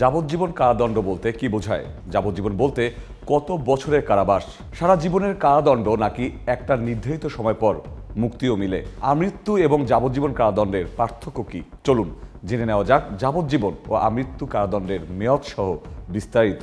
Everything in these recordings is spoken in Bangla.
যাবজ্জীবন কারাদণ্ড বলতে কি বোঝায়? যাবজ্জীবন বলতে কত বছরের কারাবাস, সারা জীবনের কারাদণ্ড নাকি একটা নির্ধারিত সময় পর মুক্তিও মিলে? আমৃত্যু এবং যাবজ্জীবন কারাদণ্ডের পার্থক্য কি? চলুন জেনে নেওয়া যাক যাবজ্জীবন ও আমৃত্যু কারাদণ্ডের মেয়াদ সহ বিস্তারিত।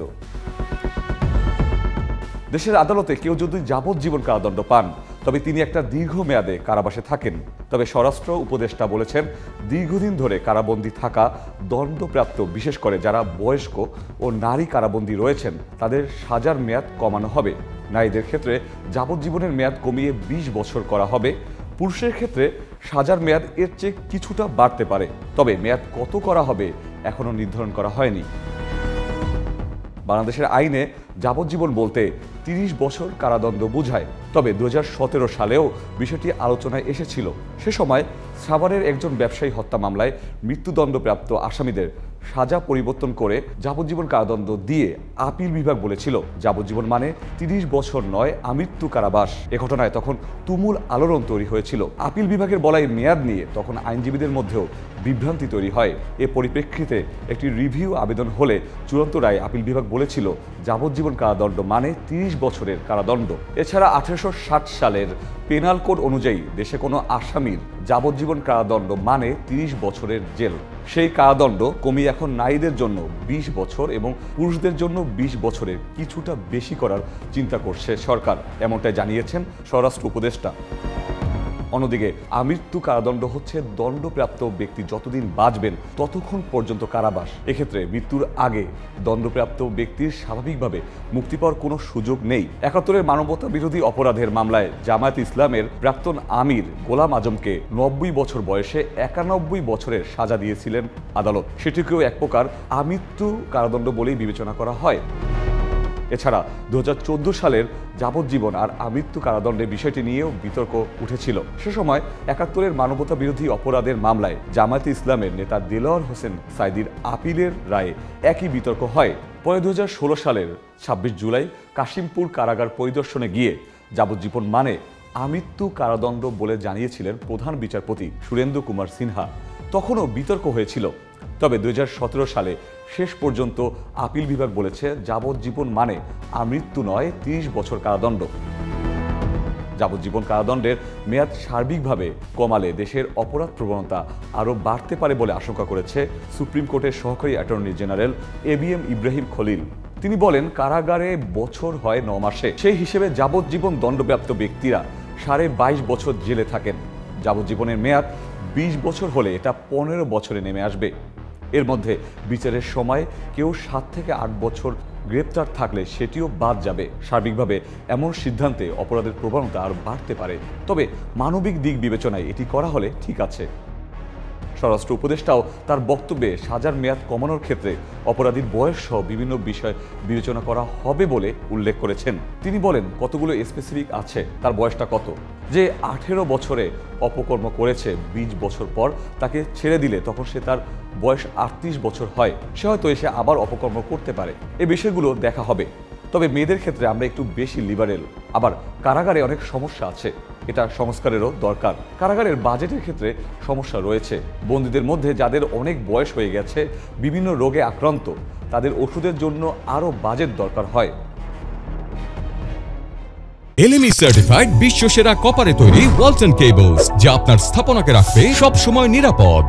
দেশের আদালতে কেউ যদি যাবজ্জীবন কারাদণ্ড পান তবে তিনি একটা দীর্ঘমেয়াদে কারাবাসে থাকেন। তবে স্বরাষ্ট্র উপদেষ্টা বলেছেন, দীর্ঘদিন ধরে কারাবন্দী থাকা দণ্ডপ্রাপ্ত, বিশেষ করে যারা বয়স্ক ও নারী কারাবন্দী রয়েছেন, তাদের সাজার মেয়াদ কমানো হবে। নারীদের ক্ষেত্রে যাবজ্জীবনের মেয়াদ কমিয়ে 20 বছর করা হবে। পুরুষের ক্ষেত্রে সাজার মেয়াদ এর চেয়ে কিছুটা বাড়তে পারে, তবে মেয়াদ কত করা হবে এখনও নির্ধারণ করা হয়নি। বাংলাদেশের আইনে যাবজ্জীবন বলতে 30 বছর কারাদণ্ড বোঝায়। তবে 2017 সালেও বিষয়টি আলোচনায় এসেছিল। সে সময় সাভারের একজন ব্যবসায়ী হত্যা মামলায় মৃত্যুদণ্ডপ্রাপ্ত আসামিদের সাজা পরিবর্তন করে যাবজ্জীবন কারাদণ্ড দিয়ে আপিল বিভাগ বলেছিল, যাবজ্জীবন মানে 30 বছর নয়, আমৃত্যু কারাবাস। এ ঘটনায় তখন তুমুল আলোড়ন তৈরি হয়েছিল। আপিল বিভাগের বলা এই মেয়াদ নিয়ে তখন আইনজীবীদের মধ্যেও বিভ্রান্তি তৈরি হয়। এ পরিপ্রেক্ষিতে একটি রিভিউ আবেদন হলে চূড়ান্ত রায়ে আপিল বিভাগ বলেছিল, যাবজ্জীবন কারাদণ্ড মানে 30 বছরের কারাদণ্ড। এছাড়া 1860 সালের পেনাল কোড অনুযায়ী দেশে কোনো আসামির যাবজ্জীবন কারাদণ্ড মানে 30 বছরের জেল। সেই কারাদণ্ড কমিয়ে এখন নারীদের জন্য 20 বছর এবং পুরুষদের জন্য 20 বছরের কিছুটা বেশি করার চিন্তা করছে সরকার, এমনটাই জানিয়েছেন স্বরাষ্ট্র উপদেষ্টা। অন্যদিকে আমৃত্যু কারাদণ্ড হচ্ছে দণ্ডপ্রাপ্ত ব্যক্তি যতদিন বাঁচবেন ততক্ষণ পর্যন্ত কারাবাস। এক্ষেত্রে মৃত্যুর আগে দণ্ডপ্রাপ্ত ব্যক্তির স্বাভাবিকভাবে মুক্তি পাওয়ার কোনো সুযোগ নেই। 71-এর মানবতা বিরোধী অপরাধের মামলায় জামায়াত ইসলামের প্রাক্তন আমির গোলাম আজমকে 90 বছর বয়সে 91 বছরের সাজা দিয়েছিলেন আদালত। সেটিকেও এক প্রকার আমৃত্যু কারাদণ্ড বলেই বিবেচনা করা হয়। এছাড়া 2014 সালের যাবজ্জীবন আর আমৃত্যু কারাদণ্ডের বিষয়টি নিয়েও বিতর্ক উঠেছিল। সে সময় 71-এর মানবতা বিরোধী অপরাধের মামলায় জামায়াতে ইসলামের নেতা দেলোয়ার হোসেন সাঈদীর আপিলের রায়ে একই বিতর্ক হয়। পরে 2016 সালের 26 জুলাই কাশিমপুর কারাগার পরিদর্শনে গিয়ে যাবজ্জীবন মানে আমৃত্যু কারাদণ্ড বলে জানিয়েছিলেন প্রধান বিচারপতি সুরেন্দ্র কুমার সিনহা। তখনও বিতর্ক হয়েছিল। তবে 2017 সালে শেষ পর্যন্ত আপিল বিভাগ বলেছে, যাবজ্জীবন মানে আমৃত্যু নয়, 30 বছর কারাদণ্ড। যাবজ্জীবন কারাদণ্ডের মেয়াদ সার্বিকভাবে কমালে দেশের অপরাধ প্রবণতা আরও বাড়তে পারে বলে আশঙ্কা করেছে সুপ্রিম কোর্টের সহকারী attorney general ABM Ibrahim Khalil. তিনি বলেন, কারাগারে বছর হয় 9 মাসে, সেই হিসেবে যাবজ্জীবন দণ্ডপ্রাপ্ত ব্যক্তিরা 22.5 বছর জেলে থাকেন। যাবজ্জীবনের মেয়াদ 20 বছর হলে এটা 15 বছরে নেমে আসবে। এর মধ্যে বিচারের সময় কেউ 7 থেকে 8 বছর গ্রেপ্তার থাকলে সেটিও বাদ যাবে। সার্বিকভাবে এমন সিদ্ধান্তে অপরাধের প্রবণতা আরও বাড়তে পারে। তবে মানবিক দিক বিবেচনায় এটি করা হলে ঠিক আছে। স্বরাষ্ট্র উপদেষ্টাও তার বক্তব্যে সাজার মেয়াদ কমানোর ক্ষেত্রে অপরাধীর বয়স সহ বিভিন্ন বিষয় বিবেচনা করা হবে বলে উল্লেখ করেছেন। তিনি বলেন, কতগুলো স্পেসিফিক আছে, তার বয়সটা কত। যে 18 বছরে অপকর্ম করেছে, 20 বছর পর তাকে ছেড়ে দিলে তখন সে তার বয়স 38 বছর হয়, সে হয়তো এসে আবার অপকর্ম করতে পারে। এই বিষয়গুলো দেখা হবে। তবে মেয়েদের ক্ষেত্রে আমরা একটু বেশি লিবারেল। আবার কারাগারে অনেক সমস্যা আছে, এটা সংস্কারেরও দরকার। কারাগারের বাজেটের ক্ষেত্রে সমস্যা রয়েছে। বন্দীদের মধ্যে যাদের অনেক বয়স হয়ে গেছে, বিভিন্ন রোগে আক্রান্ত, তাদের ওষুধের জন্য আরও বাজেট দরকার হয়। LME সার্টিফাইড বিশ্বসেরা কপারে তৈরি ওয়ালটন কেবলস, যা আপনার স্থাপনাকে রাখবে সব সময় নিরাপদ।